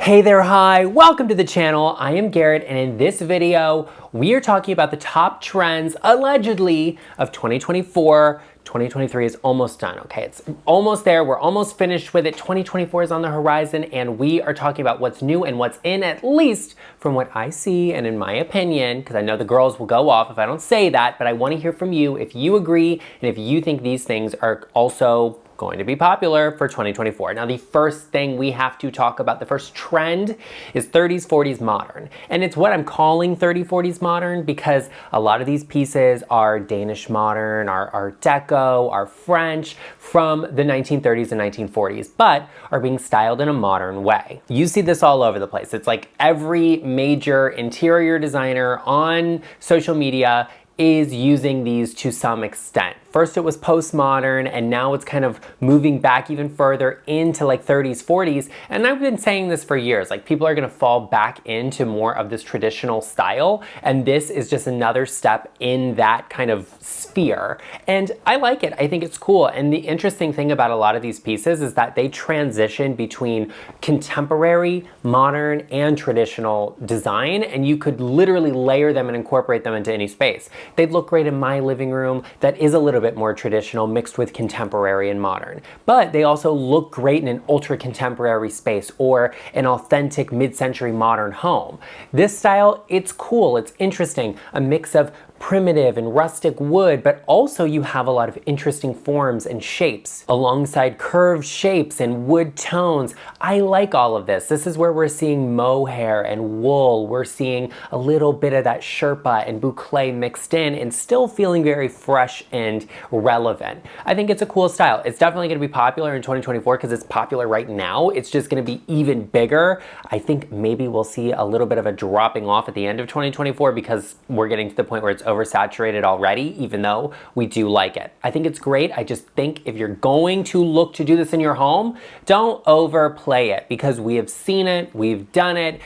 Hey there, hi, welcome to the channel. I am Garrett, and in this video, we are talking about the top trends, allegedly, of 2024. 2023 is almost done, okay? It's almost there. We're almost finished with it. 2024 is on the horizon, and we are talking about what's new and what's in, at least from what I see and in my opinion, because I know the girls will go off if I don't say that, but I want to hear from you if you agree and if you think these things are also going to be popular for 2024. Now, the first thing we have to talk about, the first trend, is 30s, 40s modern. And it's what I'm calling 30s, 40s modern because a lot of these pieces are Danish modern, are Art Deco, are French from the 1930s and 1940s, but are being styled in a modern way. You see this all over the place. It's like every major interior designer on social media is using these to some extent. First it was postmodern, and now it's kind of moving back even further into like 30s, 40s. And I've been saying this for years, like people are gonna fall back into more of this traditional style. And this is just another step in that kind of sphere. And I like it, I think it's cool. And the interesting thing about a lot of these pieces is that they transition between contemporary, modern, and traditional design. And you could literally layer them and incorporate them into any space. They'd look great in my living room that is a little bit more traditional mixed with contemporary and modern. But they also look great in an ultra contemporary space or an authentic mid-century modern home. This style, it's cool, it's interesting, a mix of primitive and rustic wood, but also you have a lot of interesting forms and shapes alongside curved shapes and wood tones. I like all of this. This is where we're seeing mohair and wool. We're seeing a little bit of that Sherpa and boucle mixed in and still feeling very fresh and relevant. I think it's a cool style. It's definitely gonna be popular in 2024 because it's popular right now. It's just gonna be even bigger. I think maybe we'll see a little bit of a dropping off at the end of 2024 because we're getting to the point where it's oversaturated already, even though we do like it. I think it's great. I just think if you're going to look to do this in your home, don't overplay it because we have seen it, we've done it.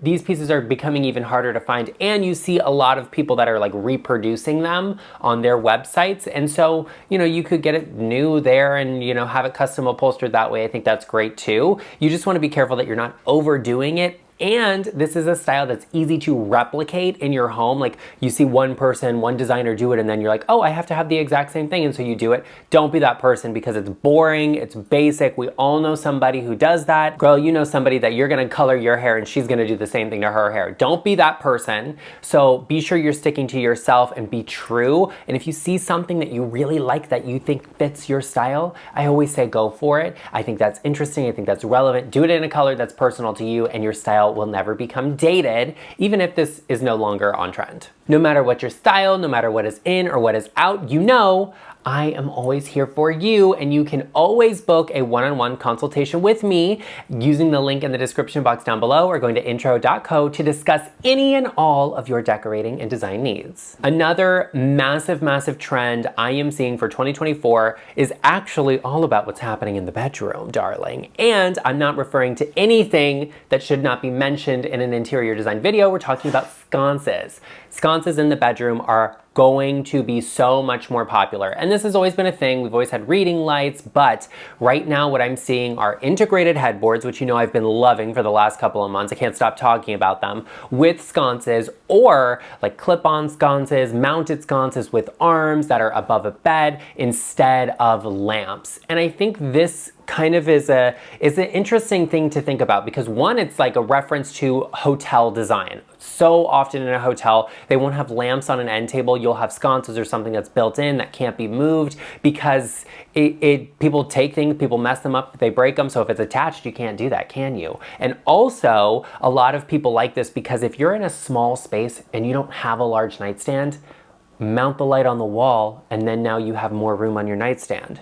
These pieces are becoming even harder to find, and you see a lot of people that are like reproducing them on their websites. And so, you know, you could get it new there and, you know, have it custom upholstered that way. I think that's great too. You just want to be careful that you're not overdoing it. And this is a style that's easy to replicate in your home. Like you see one person, one designer do it, and then you're like, oh, I have to have the exact same thing. And so you do it. Don't be that person because it's boring, it's basic. We all know somebody who does that. Girl, you know somebody that you're gonna color your hair and she's gonna do the same thing to her hair. Don't be that person. So be sure you're sticking to yourself and be true. And if you see something that you really like that you think fits your style, I always say go for it. I think that's interesting. I think that's relevant. Do it in a color that's personal to you, and your style will never become dated, even if this is no longer on trend. No matter what your style, no matter what is in or what is out, you know, I am always here for you, and you can always book a one-on-one consultation with me using the link in the description box down below or going to intro.co to discuss any and all of your decorating and design needs. Another massive, massive trend I am seeing for 2024 is actually all about what's happening in the bedroom, darling. And I'm not referring to anything that should not be mentioned in an interior design video. We're talking about sconces. Sconces in the bedroom are going to be so much more popular. And this has always been a thing. We've always had reading lights, but right now what I'm seeing are integrated headboards, which you know I've been loving for the last couple of months. I can't stop talking about them, with sconces or like clip-on sconces, mounted sconces with arms that are above a bed instead of lamps. And I think this kind of is an interesting thing to think about because one, it's like a reference to hotel design. So often in a hotel, they won't have lamps on an end table. You'll have sconces or something that's built in that can't be moved because people take things, people mess them up, they break them. So if it's attached, you can't do that, can you? And also, a lot of people like this because if you're in a small space and you don't have a large nightstand, mount the light on the wall and then now you have more room on your nightstand.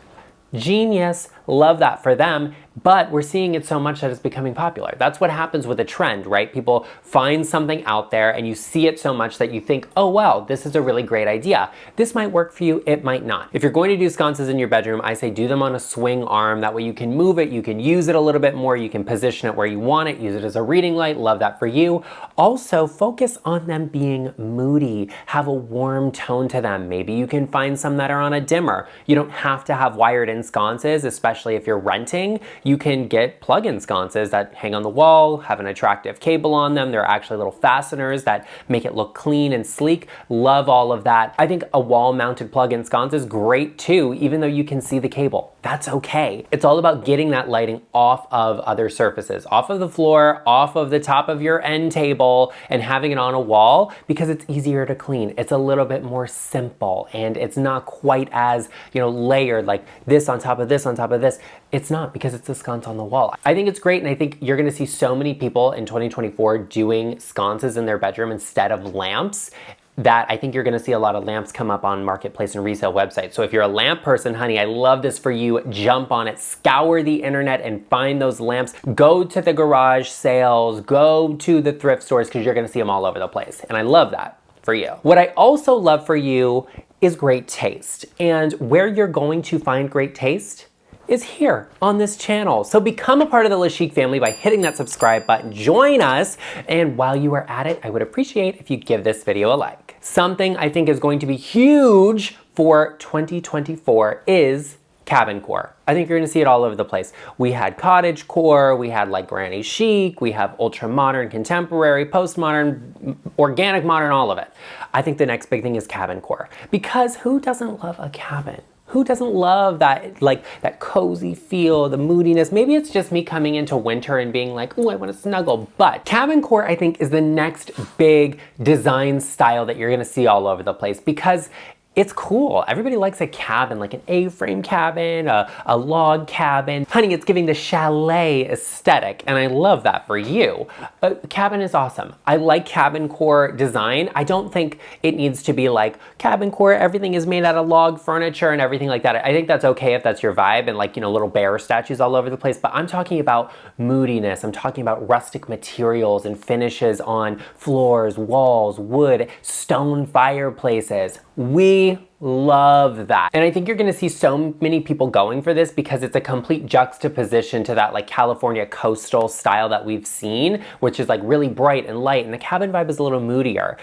Genius, love that for them. But we're seeing it so much that it's becoming popular. That's what happens with a trend, right? People find something out there and you see it so much that you think, oh wow, this is a really great idea. This might work for you, it might not. If you're going to do sconces in your bedroom, I say do them on a swing arm. That way you can move it, you can use it a little bit more, you can position it where you want it, use it as a reading light, love that for you. Also, focus on them being moody, have a warm tone to them. Maybe you can find some that are on a dimmer. You don't have to have wired in sconces, especially if you're renting. You can get plug-in sconces that hang on the wall, have an attractive cable on them. They're actually little fasteners that make it look clean and sleek. Love all of that. I think a wall-mounted plug-in sconce is great too, even though you can see the cable. That's okay. It's all about getting that lighting off of other surfaces, off of the floor, off of the top of your end table, and having it on a wall because it's easier to clean. It's a little bit more simple and it's not quite as, layered, like this on top of this on top of this. It's not, because it's a sconce on the wall. I think it's great, and I think you're gonna see so many people in 2024 doing sconces in their bedroom instead of lamps, that I think you're gonna see a lot of lamps come up on marketplace and resale websites. So if you're a lamp person, honey, I love this for you. Jump on it, scour the internet and find those lamps. Go to the garage sales, go to the thrift stores, because you're gonna see them all over the place. And I love that for you. What I also love for you is great taste. And where you're going to find great taste is here on this channel. So become a part of the LeChic family by hitting that subscribe button. Join us. And while you are at it, I would appreciate if you give this video a like. Something I think is going to be huge for 2024 is cabin core. I think you're gonna see it all over the place. We had cottage core, we had like granny chic, we have ultra modern, contemporary, postmodern, organic modern, all of it. I think the next big thing is cabin core, because who doesn't love a cabin? Who doesn't love that, like that cozy feel, the moodiness? Maybe it's just me coming into winter and being like, oh, I want to snuggle. But cabin core, I think, is the next big design style that you're gonna see all over the place, because it's cool. Everybody likes a cabin, like an A-frame cabin, a log cabin. Honey, it's giving the chalet aesthetic, and I love that for you. Cabin is awesome. I like cabin core design. I don't think it needs to be like cabin core, everything is made out of log furniture and everything like that. I think that's okay if that's your vibe, and like, little bear statues all over the place, but I'm talking about moodiness. I'm talking about rustic materials and finishes on floors, walls, wood, stone fireplaces. We love that. And I think you're gonna see so many people going for this because it's a complete juxtaposition to that like California coastal style that we've seen, which is like really bright and light, and the cabin vibe is a little moodier.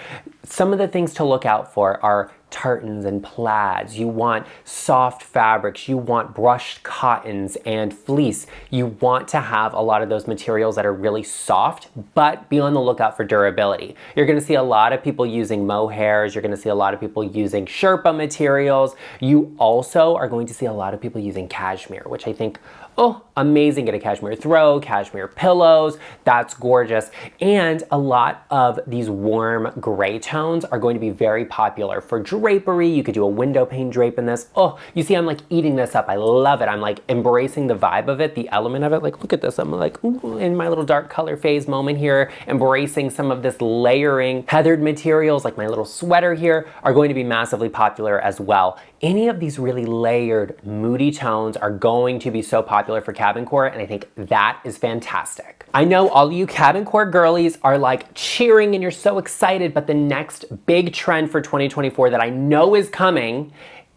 Some of the things to look out for are tartans and plaids. You want soft fabrics, you want brushed cottons and fleece. You want to have a lot of those materials that are really soft, but be on the lookout for durability. You're gonna see a lot of people using mohairs, you're gonna see a lot of people using Sherpa materials. You also are going to see a lot of people using cashmere, which I think, oh, amazing. Get a cashmere throw, cashmere pillows, that's gorgeous. And a lot of these warm gray tones are going to be very popular for drapery. You could do a window pane drape in this. Oh, you see, I'm like eating this up. I love it. I'm like embracing the vibe of it, the element of it. Like, look at this. I'm like, ooh, in my little dark color phase moment here, embracing some of this layering. Heathered materials, like my little sweater here, are going to be massively popular as well. Any of these really layered, moody tones are going to be so popular for cabin core, and I think that is fantastic. I know all you cabin core girlies are like cheering and you're so excited, but the next big trend for 2024 that I know is coming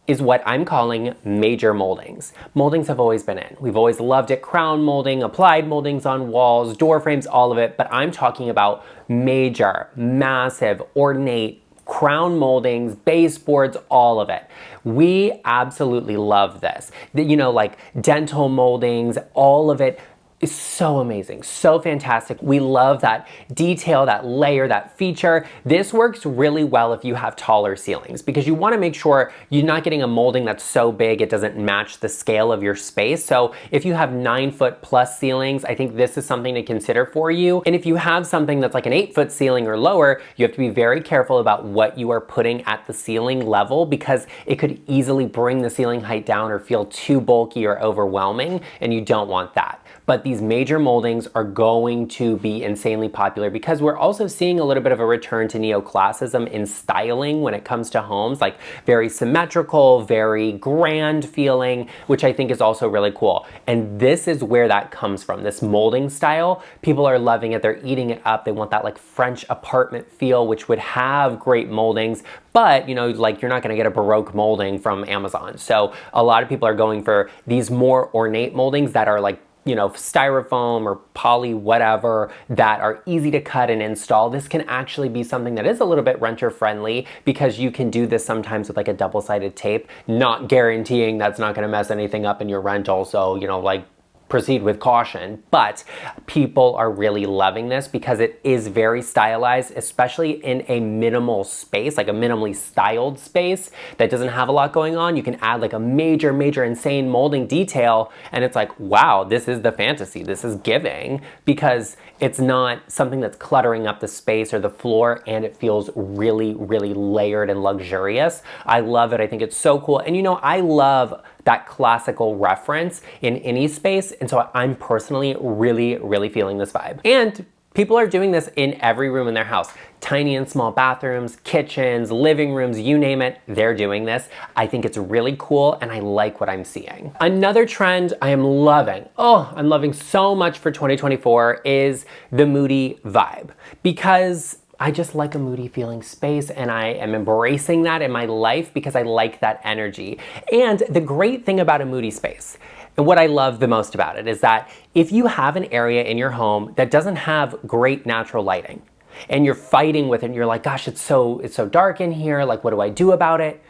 is what I'm calling major moldings. Moldings have always been in. We've always loved it. Crown molding, applied moldings on walls, door frames, all of it, but I'm talking about major, massive, ornate, crown moldings, baseboards, all of it. We absolutely love this. Like dental moldings, all of it is so amazing, so fantastic. We love that detail, that layer, that feature. This works really well if you have taller ceilings, because you want to make sure you're not getting a molding that's so big it doesn't match the scale of your space. So if you have 9-foot plus ceilings, I think this is something to consider for you. And if you have something that's like an 8-foot ceiling or lower, you have to be very careful about what you are putting at the ceiling level, because it could easily bring the ceiling height down or feel too bulky or overwhelming, and you don't want that. But these major moldings are going to be insanely popular because we're also seeing a little bit of a return to neoclassicism in styling when it comes to homes, like very symmetrical, very grand feeling, which I think is also really cool. And this is where that comes from, this molding style. People are loving it, they're eating it up. They want that like French apartment feel, which would have great moldings, but like you're not gonna get a Baroque molding from Amazon. So a lot of people are going for these more ornate moldings that are like styrofoam or poly whatever, that are easy to cut and install. This can actually be something that is a little bit renter friendly, because you can do this sometimes with like a double-sided tape, not guaranteeing that's not going to mess anything up in your rental. So like proceed with caution, but people are really loving this because it is very stylized, especially in a minimal space, like a minimally styled space that doesn't have a lot going on. You can add like a major insane molding detail, and it's like, wow, this is the fantasy. This is giving, because it's not something that's cluttering up the space or the floor, and it feels really layered and luxurious. I love it. I think it's so cool. And you know, I love that classical reference in any space, and so I'm personally really feeling this vibe. And people are doing this in every room in their house. Tiny and small bathrooms, kitchens, living rooms, you name it, they're doing this. I think it's really cool, and I like what I'm seeing. Another trend I am loving, I'm loving so much for 2024, is the moody vibe, because I just like a moody feeling space, and I am embracing that in my life because I like that energy. And the great thing about a moody space, and what I love the most about it, is that if you have an area in your home that doesn't have great natural lighting, and you're fighting with it, and you're like, gosh, it's so dark in here, like, what do I do about it?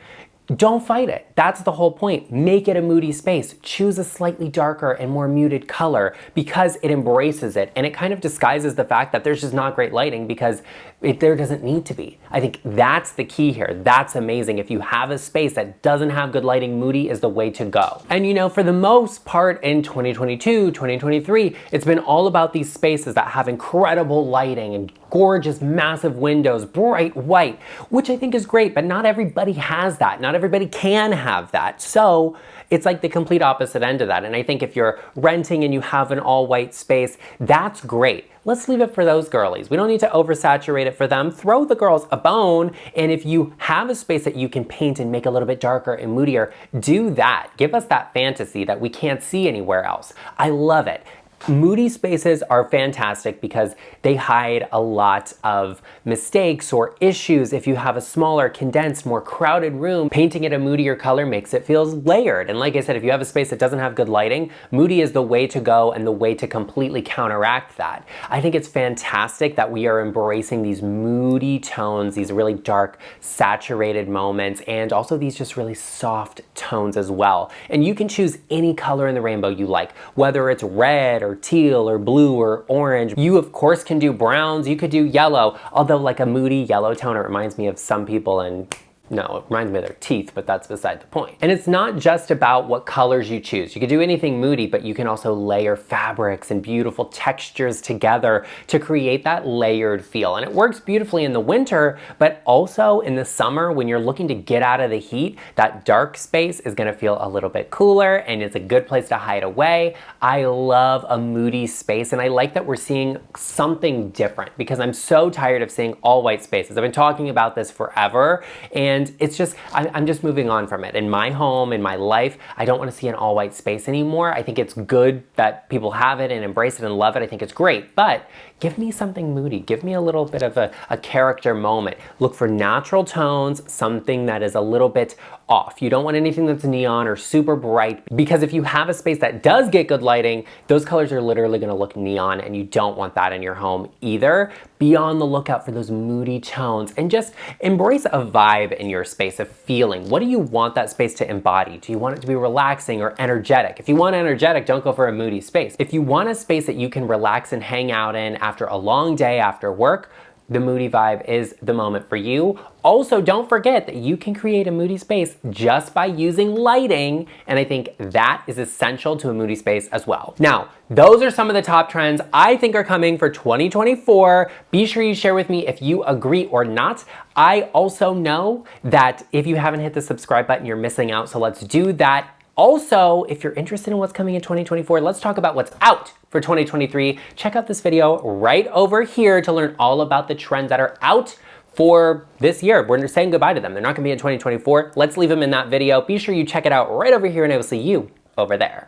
Don't fight it. That's the whole point. Make it a moody space. Choose a slightly darker and more muted color, because it embraces it, and it kind of disguises the fact that there's just not great lighting, because there doesn't need to be. I think that's the key here. That's amazing. If you have a space that doesn't have good lighting, moody is the way to go. And you know, for the most part in 2022, 2023, it's been all about these spaces that have incredible lighting and gorgeous massive windows, bright white, which I think is great, but not everybody has that. Not everybody can have that. So it's like the complete opposite end of that. And I think if you're renting and you have an all white space, that's great. Let's leave it for those girlies. We don't need to oversaturate it for them. Throw the girls a bone. And if you have a space that you can paint and make a little bit darker and moodier, do that. Give us that fantasy that we can't see anywhere else. I love it. Moody spaces are fantastic because they hide a lot of mistakes or issues. If you have a smaller, condensed, more crowded room, painting it a moodier color makes it feel layered. And like I said, if you have a space that doesn't have good lighting, moody is the way to go and the way to completely counteract that. I think it's fantastic that we are embracing these moody tones, these really dark, saturated moments, and also these just really soft tones as well. And you can choose any color in the rainbow you like, whether it's red or teal or blue or orange. You of course can do browns, you could do yellow, although like a moody yellow tone, it reminds me of some people, and no, it reminds me of their teeth, but that's beside the point. And it's not just about what colors you choose. You could do anything moody, but you can also layer fabrics and beautiful textures together to create that layered feel. And it works beautifully in the winter, but also in the summer when you're looking to get out of the heat, that dark space is gonna feel a little bit cooler, and it's a good place to hide away. I love a moody space, and I like that we're seeing something different, because I'm so tired of seeing all white spaces. I've been talking about this forever, and it's just, I'm just moving on from it. In my home, in my life, I don't want to see an all white space anymore. I think it's good that people have it and embrace it and love it. I think it's great, but give me something moody. Give me a little bit of a character moment. Look for natural tones, something that is a little bit off. You don't want anything that's neon or super bright, because if you have a space that does get good lighting, those colors are literally going to look neon, and you don't want that in your home either. Be on the lookout for those moody tones, and just embrace a vibe in your space, a feeling. What do you want that space to embody? Do you want it to be relaxing or energetic? If you want energetic, don't go for a moody space. If you want a space that you can relax and hang out in after a long day after work, the moody vibe is the moment for you. Also, don't forget that you can create a moody space just by using lighting, and I think that is essential to a moody space as well. Now, those are some of the top trends I think are coming for 2024. Be sure you share with me if you agree or not. I also know that if you haven't hit the subscribe button, you're missing out, so let's do that. Also, if you're interested in what's coming in 2024, let's talk about what's out for 2023. Check out this video right over here to learn all about the trends that are out for this year. We're saying goodbye to them. They're not gonna be in 2024. Let's leave them in that video. Be sure you check it out right over here, and I will see you over there.